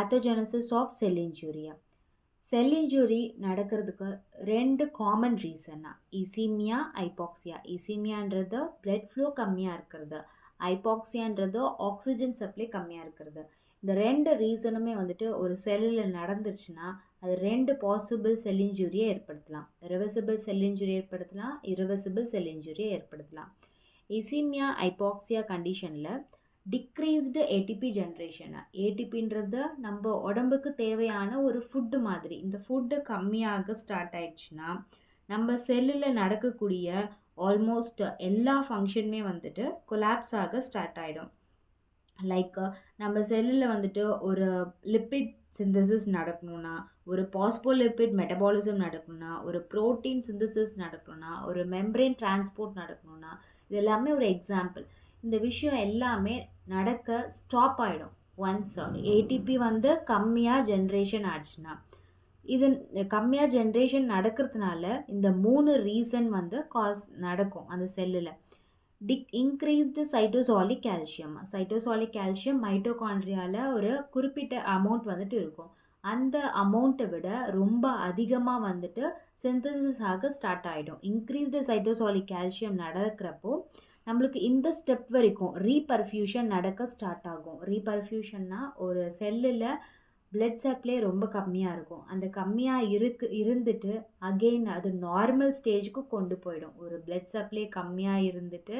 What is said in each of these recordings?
pathogenesis of cell injury. Sell injury நடக்கிறதுக்கு 2 common ரீசன்னா இசீமியா hypoxia. இசீமியான்றது blood flow கம்மியாக இருக்கிறது, ஹைபாக்சியான்றது oxygen supply கம்மியாக இருக்கிறது. இந்த 2 ரீசனுமே வந்துட்டு ஒரு செல்லில் நடந்துருச்சுன்னா அது 2 பாசிபிள் செல் இன்ஜுரியை ஏற்படுத்தலாம். ரிவர்சிபிள் செல் இன்ஜுரி ஏற்படுத்தலாம், irreversible செல் இன்ஜுரியை ஏற்படுத்தலாம். இசீமியா ஹைபாக்சியா கண்டிஷனில் டிக்ரீஸ்டு ஏடிபி ஜென்ரேஷன். ஏடிபின்றது நம்ம உடம்புக்கு தேவையான ஒரு ஃபுட்டு மாதிரி. இந்த ஃபுட்டு கம்மியாக ஸ்டார்ட் ஆயிடுச்சுன்னா நம்ம செல்லில் நடக்கக்கூடிய ஆல்மோஸ்ட் எல்லா ஃபங்க்ஷனுமே வந்துட்டு கொலாப்ஸ் ஆக ஸ்டார்ட் ஆகிடும். லைக் நம்ம செல்லில் வந்துட்டு ஒரு லிப்பிட் சிந்தசிஸ் நடக்கணும்னா, ஒரு பாஸ்போலிப்பிட் மெட்டபாலிசம் நடக்கணும்னா, ஒரு ப்ரோட்டீன் சிந்தசிஸ் நடக்கணும்னா, ஒரு மெம்பரேன் டிரான்ஸ்போர்ட் நடக்கணும்னா, இது எல்லாமே ஒரு எக்ஸாம்பிள். இந்த விஷயம் எல்லாமே நடக்க ஸ்டாப் ஆகிடும் ஒன்ஸ் ஏடிபி வந்து கம்மியாக ஜென்ரேஷன் ஆச்சுன்னா. இது கம்மியாக ஜென்ரேஷன் நடக்கிறதுனால இந்த 3 ரீசன் வந்து நடக்கும் அந்த செல்லில். Increased சைட்டோசாலிக் calcium. சைட்டோசாலிக் கால்சியம் மைட்டோகாண்ட்ரியாவில் ஒரு குறிப்பிட்ட அமௌண்ட் வந்துட்டு இருக்கும். அந்த அமௌண்ட்டை விட ரொம்ப அதிகமாக வந்துட்டு சிந்தசிஸ் ஆக ஸ்டார்ட் ஆகிடும். இன்க்ரீஸ்டு சைட்டோசாலிக் கால்சியம் நடக்கிறப்போ நம்மளுக்கு இந்த ஸ்டெப் வரைக்கும் ரீபர்ஃப்யூஷன் நடக்க ஸ்டார்ட் ஆகும். ரீபர்ஃப்யூஷன்னா ஒரு செல்லில் பிளட் சப்ளை ரொம்ப கம்மியாக இருக்கும். அந்த கம்மியாக இருந்துட்டு அகெயின் அது நார்மல் ஸ்டேஜுக்கு கொண்டு போயிடும். ஒரு பிளட் சப்ளை கம்மியாக இருந்துட்டு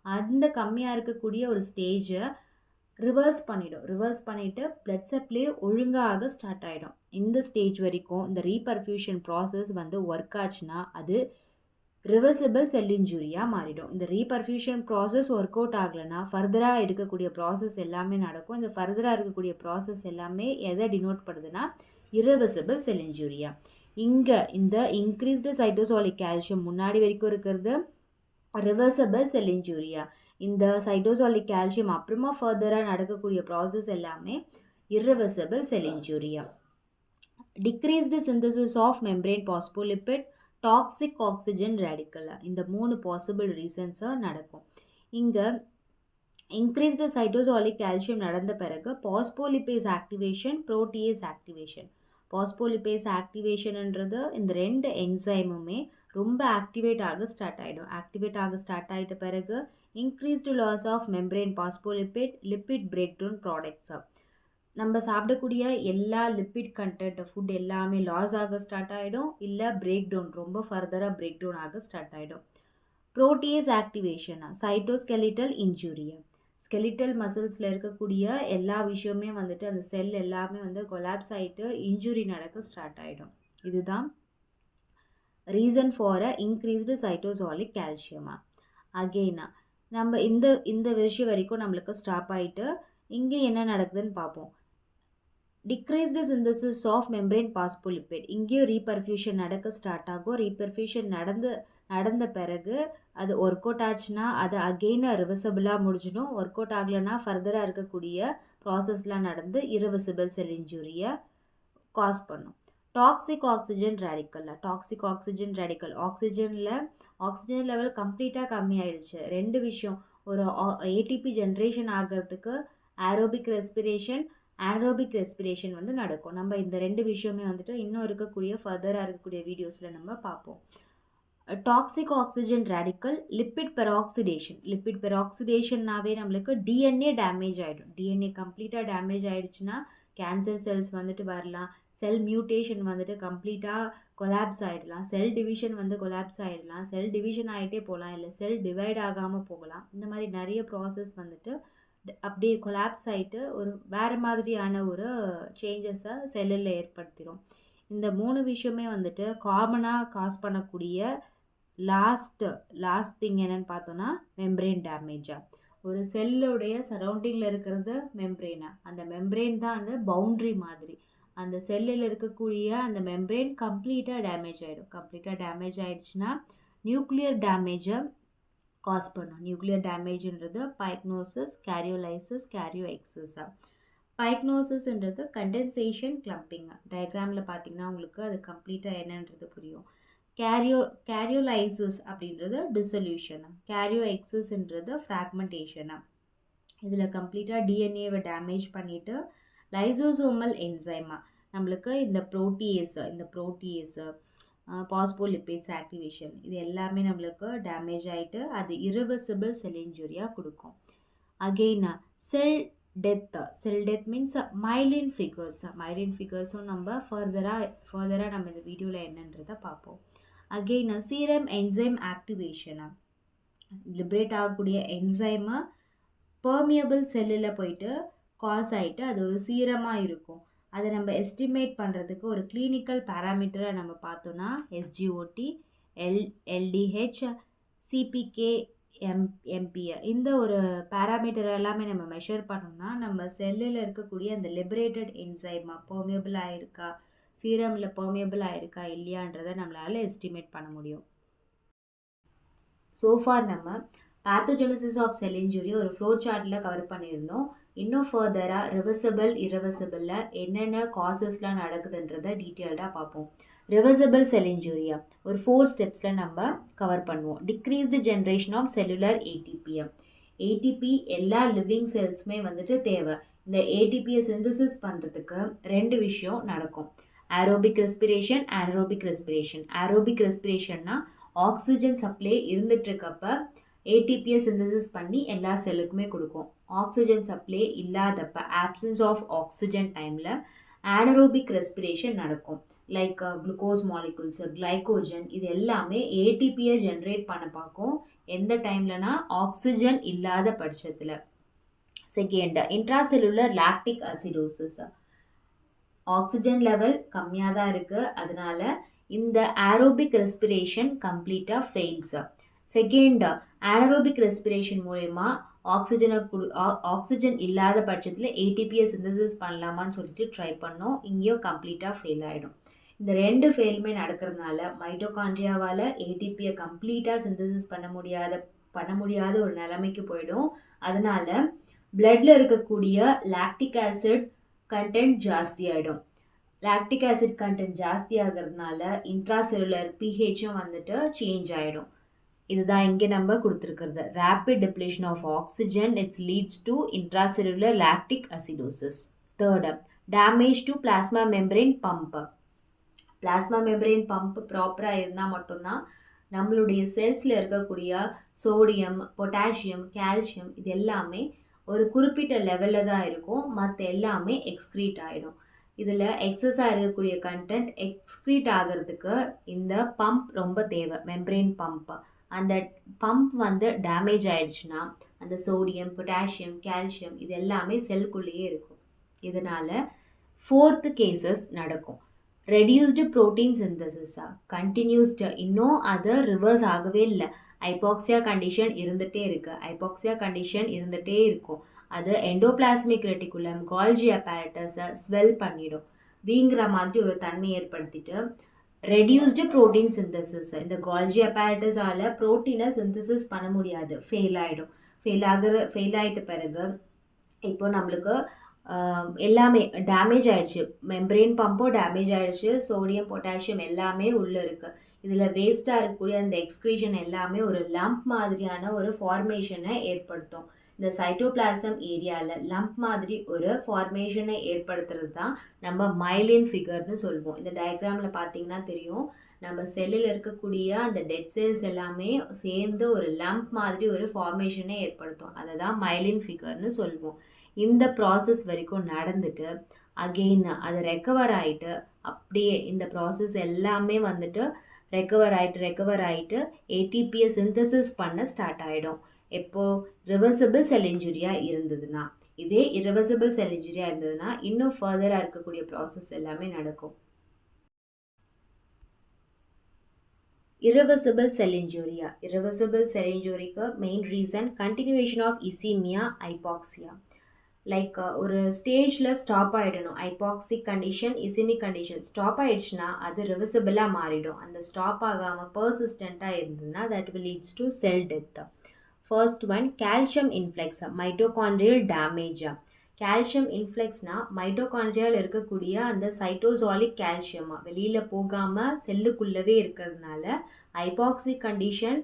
அந்த கம்மியாக இருக்கக்கூடிய ஒரு ஸ்டேஜை ரிவர்ஸ் பண்ணிவிட்டு பிளட் சப்ளை ஒழுங்காக ஸ்டார்ட் ஆகிடும். இந்த ஸ்டேஜ் வரைக்கும் இந்த ரீபர்ஃப்யூஷன் ப்ராசஸ் வந்து ஒர்க் ஆச்சுன்னா அது ரிவர்சிபிள் செல் இன்ஜுரியாக மாறிடும். இந்த ரீபர்ஃப்யூஷன் ப்ராசஸ் ஒர்க் அவுட் ஆகலைன்னா ஃபர்தராக எடுக்கக்கூடிய ப்ராசஸ் எல்லாமே நடக்கும். இந்த ஃபர்தராக இருக்கக்கூடிய ப்ராசஸ் எல்லாமே எதை டினோட் பண்ணுதுன்னா irreversible செல் இன்ஜுரியா. இங்கே இந்த இன்க்ரீஸ்டு சைட்டோசாலிக் கால்சியம் முன்னாடி வரைக்கும் இருக்கிறது ரிவர்சபிள் செல் இன்ஜுரியா. இந்த சைட்டோசாலிக் கால்சியம் அப்புறமா ஃபர்தராக நடக்கக்கூடிய ப்ராசஸ் எல்லாமே irreversible sell இன்ஜுரியா. Decreased synthesis of membrane phospholipid, toxic oxygen radical. இந்த 3 பாசிபிள் ரீசன்ஸாக நடக்கும். இங்கே இன்க்ரீஸ்டு சைட்டோசாலிக் கால்சியம் நடந்த பிறகு phospholipase activation, protease activation. Phospholipase ஆக்டிவேஷன்ன்றது இந்த 2 என்சைமுமே ரொம்ப ஆக்டிவேட் ஆக ஸ்டார்ட் ஆகிடும். ஆக்டிவேட் ஆக ஸ்டார்ட் ஆகிட்ட பிறகு increased loss of membrane phospholipid, lipid break down products. நம்ம சாப்பிடக்கூடிய எல்லா லிப்பிட் கண்டென்ட் ஃபுட் எல்லாமே லாஸ் ஆக ஸ்டார்ட் ஆகிடும், இல்லை பிரேக் டவுன் ரொம்ப ஃபர்தராக பிரேக் டவுன் ஆக ஸ்டார்ட் ஆகிடும். Protease activation, சைட்டோஸ்கெலிட்டல் இன்ஜுரியா. ஸ்கெலிட்டல் மசில்ஸில் இருக்கக்கூடிய எல்லா விஷயமே வந்துட்டு அந்த செல் எல்லாமே வந்து கொலாப்ஸ் ஆகிட்டு இன்ஜுரி நடக்க ஸ்டார்ட் ஆகிடும். இதுதான் ரீசன் ஃபார் அ இன்க்ரீஸ்டு சைட்டோசாலிக் கால்சியமா. அகெயினா நம்ம இந்த விஷயம் வரைக்கும் நம்மளுக்கு ஸ்டாப் ஆகிட்டு இங்கே என்ன நடக்குதுன்னு பார்ப்போம். Decreased synthesis of membrane phospholipid. இங்கேயும் ரீபர்ஃப்யூஷன் நடக்க ஸ்டார்ட் ஆகும். ரீபர்ஃப்யூஷன் நடந்த பிறகு அது ஒர்க் அவுட் ஆச்சுன்னா அது அகெயின் ரிவர்சபிளாக முடிஞ்சிடும். ஒர்க் அவுட் ஆகலைன்னா ஃபர்தராக இருக்கக்கூடிய ப்ராசஸ்லாம் நடந்து irreversible செல் இன்ஜுரியை காஸ் பண்ணும். Toxic oxygen radical. Toxic oxygen radical oxygen level கம்ப்ளீட்டாக கம்மியாயிடுச்சு. 2 விஷயம், ஒரு ஏடிபி ஜென்ரேஷன் ஆகிறதுக்கு ஏரோபிக் ரெஸ்பிரேஷன் வந்து நடக்கும். நம்ம இந்த 2 விஷயமே வந்துட்டு இன்னும் இருக்கக்கூடிய ஃபர்தராக இருக்கக்கூடிய வீடியோஸில் நம்ம பார்ப்போம். டாக்ஸிக் ஆக்சிஜன் ரேடிக்கல், லிப்பிட் பெராக்சிடேஷன்னாவே நம்மளுக்கு டிஎன்ஏ டேமேஜ் ஆகிடும். டிஎன்ஏ கம்ப்ளீட்டாக டேமேஜ் ஆகிடுச்சுன்னா கேன்சர் செல்ஸ் வந்துட்டு வரலாம், செல் மியூட்டேஷன் வந்துட்டு கம்ப்ளீட்டாக கொலாப்ஸ் ஆகிடலாம், செல் டிவிஷன் வந்து கொலாப்ஸ் ஆகிடலாம், செல் டிவிஷன் ஆகிட்டே போகலாம், இல்லை செல் டிவைட் ஆகாமல் போகலாம். இந்த மாதிரி நிறைய ப்ராசஸ் வந்துட்டு அப்படியே கொலாப்ஸ் ஆகிட்டு ஒரு வேறு மாதிரியான ஒரு சேஞ்சஸை செல்லில் ஏற்படுத்திடும். இந்த 3 விஷயமே வந்துட்டு காமனாக காஸ் பண்ணக்கூடிய லாஸ்ட் திங் என்னென்னு பார்த்தோன்னா மெம்பரேன் டேமேஜாக. ஒரு செல்லுடைய சரௌண்டிங்கில் இருக்கிறது மெம்பரேனா, அந்த மெம்பரேன் தான் அந்த பவுண்ட்ரி மாதிரி. அந்த செல்லில் இருக்கக்கூடிய அந்த மெம்பரேன் கம்ப்ளீட்டாக டேமேஜ் ஆகிடும். கம்ப்ளீட்டாக டேமேஜ் ஆகிடுச்சுன்னா நியூக்ளியர் டேமேஜை காஸ் பண்ணும். நியூக்ளியர் டேமேஜ்ன்றது பைக்னோசிஸ், கேரியோலைசிஸ், கேரியோஎக்சிஸா. பைக்னோசிஸ்ன்றது condensation, climbing. டயக்ராமில் பார்த்தீங்கன்னா உங்களுக்கு அது கம்ப்ளீட்டாக என்னன்றது புரியும். கேரியோலைசிஸ் அப்படின்றது டிசொல்யூஷன், கேரியோஎக்சிஸ்ன்றது ஃப்ராக்மெண்டேஷனா. இதில் கம்ப்ளீட்டாக டிஎன்ஏவை டேமேஜ் பண்ணிவிட்டு லைசோசோமல் என்சைமா நம்மளுக்கு இந்த புரோட்டீஸ் பாஸ்போலிபிட்ஸ் ஆக்டிவேஷன் இது எல்லாமே நம்மளுக்கு டேமேஜ் ஆகிட்டு அது irreversible செல் இன்ஜுரியாக கொடுக்கும். அகெயின் செல் டெத் மீன்ஸ் மைலின் ஃபிகர்ஸும் நம்ம ஃபர்தராக நம்ம இந்த வீடியோவில் என்னன்றதை பார்ப்போம். அகெயின் சீரம் என்சைம் ஆக்டிவேஷனை லிபரேட் ஆகக்கூடிய என்சைமை பெர்மியபிள் செல்லில் போயிட்டு காஸ் ஆகிட்டு அது ஒரு சீரமாக இருக்கும். அதை நம்ம எஸ்டிமேட் பண்ணுறதுக்கு ஒரு கிளினிக்கல் பேராமீட்டரை நம்ம பார்த்தோன்னா எஸ்ஜிஓடி, எல்டிஹெச், சிபிகே, எம்பிஏ இந்த ஒரு பேராமீட்டர் எல்லாமே நம்ம மெஷர் பண்ணோம்னா நம்ம செல்லில் இருக்கக்கூடிய அந்த லிபரேட்டட் என்சைமா பெர்மியபிள் ஆகிருக்கா, சீரமில் பெர்மியபிள் ஆகிருக்கா இல்லையான்றதை நம்மளால் எஸ்டிமேட் பண்ண முடியும். சோஃபார் நம்ம பேத்தோஜெனிசிஸ் ஆஃப் செல் இன்ஜுரி ஒரு ஃப்ளோ சார்ட்டில் கவர் பண்ணியிருந்தோம். இன்னும் ஃபர்தராக ரிவர்சபிளில் என்னென்ன காசஸ்லாம் நடக்குதுன்றதை டீட்டெயில்டாக பார்ப்போம். ரிவர்சபிள் செல் இன்ஜுரியா ஒரு 4 ஸ்டெப்ஸில் நம்ம கவர் பண்ணுவோம். Decreased generation of cellular ATP எல்லா லிவிங் செல்ஸுமே வந்துட்டு தேவை. இந்த ஏடிபியை சிந்தசிஸ் பண்ணுறதுக்கு 2 விஷயம் நடக்கும். Aerobic respiration, anaerobic respiration. Aerobic ரெஸ்பிரேஷன்னா oxygen supply இருந்துகிட்ருக்கப்ப ஏடிபியை synthesis பண்ணி எல்லா செல்லுக்குமே கொடுக்கும். ஆக்சிஜன் சப்ளை இல்லாதப்ப ஆப்சன்ஸ் ஆஃப் ஆக்சிஜன் டைமில் anaerobic ரெஸ்பிரேஷன் நடக்கும். லைக் குளுக்கோஸ் மாலிகுல்ஸ், கிளைகோஜன் இது எல்லாமே ஏடிபியை ஜென்ரேட் பண்ண பார்க்கும். எந்த டைம்லனா ஆக்சிஜன் இல்லாத பட்சத்தில். Second, intracellular lactic acidosis. Oxygen level கம்மியாக தான் இருக்குது, அதனால இந்த ஏரோபிக் ரெஸ்பிரேஷன் கம்ப்ளீட்டாக ஃபெயில்ஸ். செகண்ட், anaerobic ரெஸ்பிரேஷன் மூலயமா ஆக்சிஜன் இல்லாத பட்சத்தில் ஏடிபியை சிந்தசிஸ் பண்ணலாமான்னு சொல்லிட்டு ட்ரை பண்ணோம். இங்கேயும் கம்ப்ளீட்டாக ஃபெயில் ஆகிடும். இந்த 2 ஃபெயிலுமே நடக்கிறதுனால மைட்டோகாண்ட்ரியாவால் ஏடிபியை கம்ப்ளீட்டாக சிந்தசிஸ் பண்ண முடியாத ஒரு நிலைமைக்கு போயிடும். அதனால் பிளட்டில் இருக்கக்கூடிய லாக்டிக் ஆசிட் கண்டென்ட் ஜாஸ்தி ஆகிடும். லாக்டிக் ஆசிட் கண்டென்ட் ஜாஸ்தி ஆகிறதுனால இன்ட்ராசெல்லுலர் பிஹெச்சும் வந்துட்டு சேஞ்ச் ஆகிடும். இதுதான் இங்கே நம்ம கொடுத்துருக்கிறது. Rapid depletion of oxygen it's leads to intracellular lactic acidosis. Third, damage to plasma membrane pump. Plasma membrane pump ப்ராப்பராக இருந்தால் மட்டும்தான் நம்மளுடைய செல்ஸில் இருக்கக்கூடிய சோடியம், பொட்டாசியம், கால்சியம் இது எல்லாமே ஒரு குறிப்பிட்ட லெவலில் தான் இருக்கும். மற்ற எல்லாமே எக்ஸ்க்ரீட் ஆகிடும். இதில் எக்ஸஸாக இருக்கக்கூடிய கண்டென்ட் எக்ஸ்க்ரீட் ஆகிறதுக்கு இந்த பம்ப் ரொம்ப தேவை, மெம்பரேன் பம்ப். அந்த பம்ப் வந்து டேமேஜ் ஆயிடுச்சுன்னா அந்த சோடியம், பொட்டாசியம், கால்சியம் இது எல்லாமே செல்குள்ளேயே இருக்கும். இதனால் 4th கேசஸ் நடக்கும். ரெடியூஸ்டு ப்ரோட்டீன் சிந்தசிஸா கண்டினியூஸ்டு, இன்னும் அது ரிவர்ஸ் ஆகவே இல்லை. ஹைபாக்சியா கண்டிஷன் இருந்துகிட்டே இருக்கும். அது எண்டோபிளாஸ்மிக் ரெட்டிகுலம், கால்ஜி அப்பேரட்டஸை ஸ்வெல் பண்ணிடும், வீங்கிற மாதிரி ஒரு தன்மை ஏற்படுத்திட்டு ரெடியூஸ்டு ப்ரோட்டீன் சிந்தசிஸ், இந்த கால்ஜி அப்பேரட்டஸால் ப்ரோட்டீனை சிந்தசிஸ் பண்ண முடியாது, ஃபெயில் ஆகிட்ட பிறகு இப்போ நம்மளுக்கு எல்லாமே டேமேஜ் ஆகிடுச்சு. மெம்பரேன் பம்பும் டேமேஜ் ஆகிடுச்சு, சோடியம், பொட்டாசியம் எல்லாமே உள்ளே இருக்குது. இதில் வேஸ்ட்டாக இருக்கக்கூடிய அந்த எக்ஸ்க்ரீஷன் எல்லாமே ஒரு லம்ப் மாதிரியான ஒரு ஃபார்மேஷனை ஏற்படுத்தும். இந்த சைட்டோபிளாசம் ஏரியாவில் லம்ப் மாதிரி ஒரு ஃபார்மேஷனை ஏற்படுத்துறது தான் நம்ம மைலின் ஃபிகர்னு சொல்லுவோம். இந்த டயக்ராமில் பார்த்தீங்கன்னா தெரியும், நம்ம செல்லில் இருக்கக்கூடிய அந்த டெட் செல்ஸ் எல்லாமே சேர்ந்து ஒரு லம்ப் மாதிரி ஒரு ஃபார்மேஷனை ஏற்படுத்தும். அதை தான் மைலின் ஃபிகர்னு சொல்லுவோம். இந்த ப்ராசஸ் வரைக்கும் நடந்துட்டு அகெயின் அது ரெக்கவர் ஆகிட்டு அப்படியே இந்த ப்ராசஸ் எல்லாமே வந்துட்டு ரெக்கவர் ஆகிட்டு ஏடிபியை சிந்தசிஸ் பண்ண ஸ்டார்ட் ஆகிடும். எப்போது ரிவர்சிபிள் செல் இன்ஜுரியாக இருந்ததுன்னா. இதே irreversible செல் இன்ஜுரியாக இருந்ததுன்னா இன்னும் ஃபர்தராக இருக்கக்கூடிய ப்ராசஸ் எல்லாமே நடக்கும். irreversible sell இன்ஜுரிக்கு main reason continuation of இசீமியா, hypoxia. Like ஒரு ஸ்டேஜில் stop ஆகிடணும். Hypoxic condition, இசிமிக் condition stop ஆகிடுச்சுன்னா அது ரிவர்சிபிளாக மாறிடும். அந்த ஸ்டாப் ஆகாமல் பர்சிஸ்டண்ட்டாக இருந்ததுன்னா that will leads to sell death. First one, calcium influx, mitochondrial damage. Calcium இன்ஃப்ளெக்ஸ்னால் மைட்டோகாண்ட்ரியால் இருக்கக்கூடிய அந்த சைட்டோசாலிக் கால்சியம் வெளியில் போகாமல் செல்லுக்குள்ளவே இருக்கிறதுனால ஹைபாக்சிக் கண்டிஷன்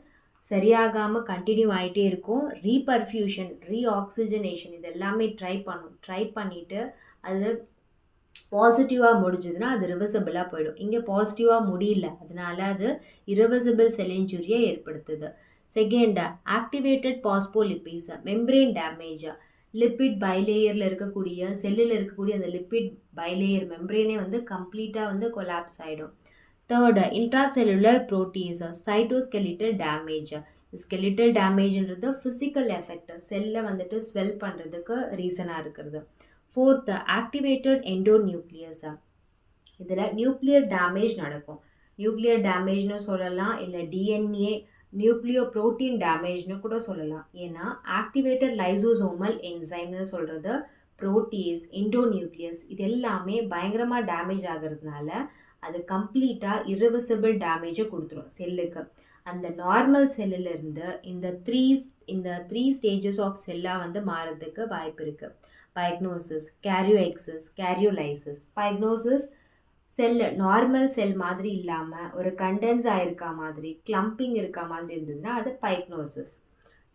சரியாகாமல் கண்டினியூ ஆகிட்டே இருக்கும். ரீபர்ஃப்யூஷன், ரீஆக்சிஜனேஷன் இது எல்லாமே ட்ரை பண்ணிவிட்டு அது பாசிட்டிவாக முடிஞ்சதுன்னா அது ரிவர்சபிளாக போயிடும். இங்கே பாசிட்டிவாக முடியல, அதனால அது irreversible செல் இன்ஜுரியை ஏற்படுத்துது. Second, activated phospholipids membrane damage. Lipid பைலேயரில் இருக்கக்கூடிய செல்லில் இருக்கக்கூடிய அந்த லிப்பிட் பைலேயர் மெம்பரேனே வந்து கம்ப்ளீட்டாக வந்து கொலாப்ஸ் ஆகிடும். Third, intracellular Proteus சைட்டோஸ்கெலிட்டல் damage. Skeletal டேமேஜ்ன்றது physical effect, செல்லை வந்துட்டு ஸ்வெல் பண்ணுறதுக்கு ரீசனாக இருக்கிறது. Fourth, activated endonuclease. இதில் நியூக்ளியர் டேமேஜ் நடக்கும். நியூக்ளியர் டேமேஜ்னு சொல்லலாம், இல்லை டிஎன்ஏ நியூக்ளியோ ப்ரோட்டீன் டேமேஜ்னு கூட சொல்லலாம். ஏன்னா ஆக்டிவேட்டட் லைசோசோமல் என்சைம்னு சொல்கிறது ப்ரோட்டீஸ், எண்டோநியூக்ளியஸ் இது எல்லாமே பயங்கரமாக டேமேஜ் ஆகிறதுனால அது கம்ப்ளீட்டாக irreversible டேமேஜை கொடுத்துரும் செல்லுக்கு. அந்த நார்மல் செல்லிலிருந்து இந்த த்ரீ ஸ்டேஜஸ் ஆஃப் செல்லாக வந்து மாறதுக்கு வாய்ப்பு இருக்குது. பைக்னோசிஸ், கேரியோஎக்சிஸ், கேரியோலைசிஸ். பைக்னோசிஸ் செல் நார்மல் செல் மாதிரி இல்லாமல் ஒரு கண்டென்ஸ் ஆகிருக்கா மாதிரி, கிளம்பிங் இருக்கா மாதிரி இருந்ததுன்னா அது பைக்னோசிஸ்.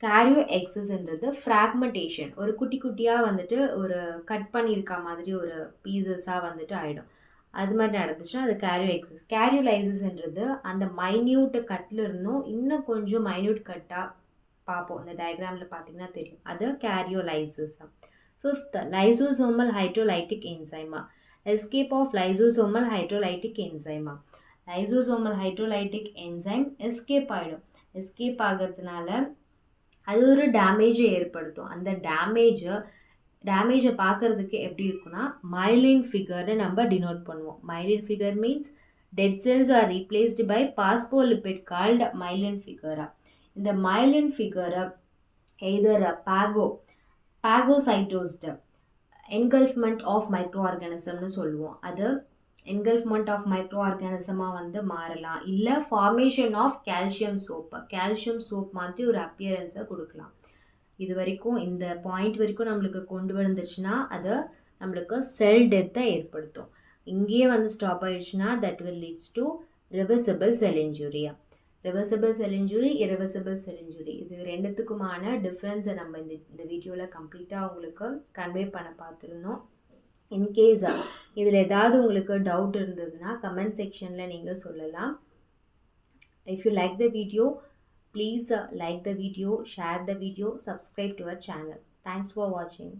கேரியோஎக்சிஸ்ன்றது ஃப்ராக்மெண்டேஷன், ஒரு குட்டி குட்டியாக வந்துட்டு ஒரு கட் பண்ணியிருக்கா மாதிரி ஒரு பீசஸாக வந்துட்டு ஆகிடும். அது மாதிரி நடந்துச்சுன்னா அது கேரியோஎக்சிஸ். கேரியோலைசிஸ்ன்றது அந்த மைன்யூட் கட்டில் இருந்தும் இன்னும் கொஞ்சம் மைன்யூட் கட்டாக பார்ப்போம், இந்த டயக்ராமில் பார்த்தீங்கன்னா தெரியும், அது கேரியோலைசிஸ். Fifth, லைசோசோமல் hydrolytic என்சைமா. Escape of லைசோசோமல் hydrolytic என்சைமா. லைசோசோமல் hydrolytic enzyme escape ஆகிடும். எஸ்கேப் ஆகிறதுனால அது ஒரு டேமேஜை ஏற்படுத்தும். அந்த டேமேஜை பார்க்குறதுக்கு எப்படி இருக்குன்னா மைலின் ஃபிகர்னு நம்ம டினோட் பண்ணுவோம். Myelin figure means dead cells R replaced by phospholipid called myelin ஃபிகரா. இந்த மைலின் ஃபிகரை எய்தர் பாகோசைட்டோஸ்ட் என்கல்ஃப்மெண்ட் ஆஃப் மைக்ரோ ஆர்கானிசம்னு சொல்லுவோம். அது என்கல்ஃப்மெண்ட் ஆஃப் மைக்ரோ ஆர்கானிசமாக வந்து மாறலாம், இல்லை ஃபார்மேஷன் ஆஃப் கால்சியம் சோப் மாதிரி ஒரு அப்பியரன்ஸை கொடுக்கலாம். இது வரைக்கும் இந்த பாயிண்ட் வரைக்கும் நம்மளுக்கு கொண்டு வந்துருச்சுன்னா அது நம்மளுக்கு செல் டெத்தை ஏற்படுத்தும். இங்கேயே வந்து ஸ்டாப் ஆயிடுச்சுன்னா that will leads to reversible sell injury. Reversible sell injury, irreversible sell injury, இது ரெண்டுத்துக்குமான டிஃப்ரென்ஸை நம்ம இந்த வீடியோவில் கம்ப்ளீட்டாக உங்களுக்கு கன்வே பண்ண பார்த்துருந்தோம். இன்கேஸ் இதில் ஏதாவது உங்களுக்கு டவுட் இருந்ததுன்னா கமெண்ட் செக்ஷனில் நீங்கள் சொல்லலாம். If you like the video, please like the video, share the video, subscribe to our channel. Thanks for watching.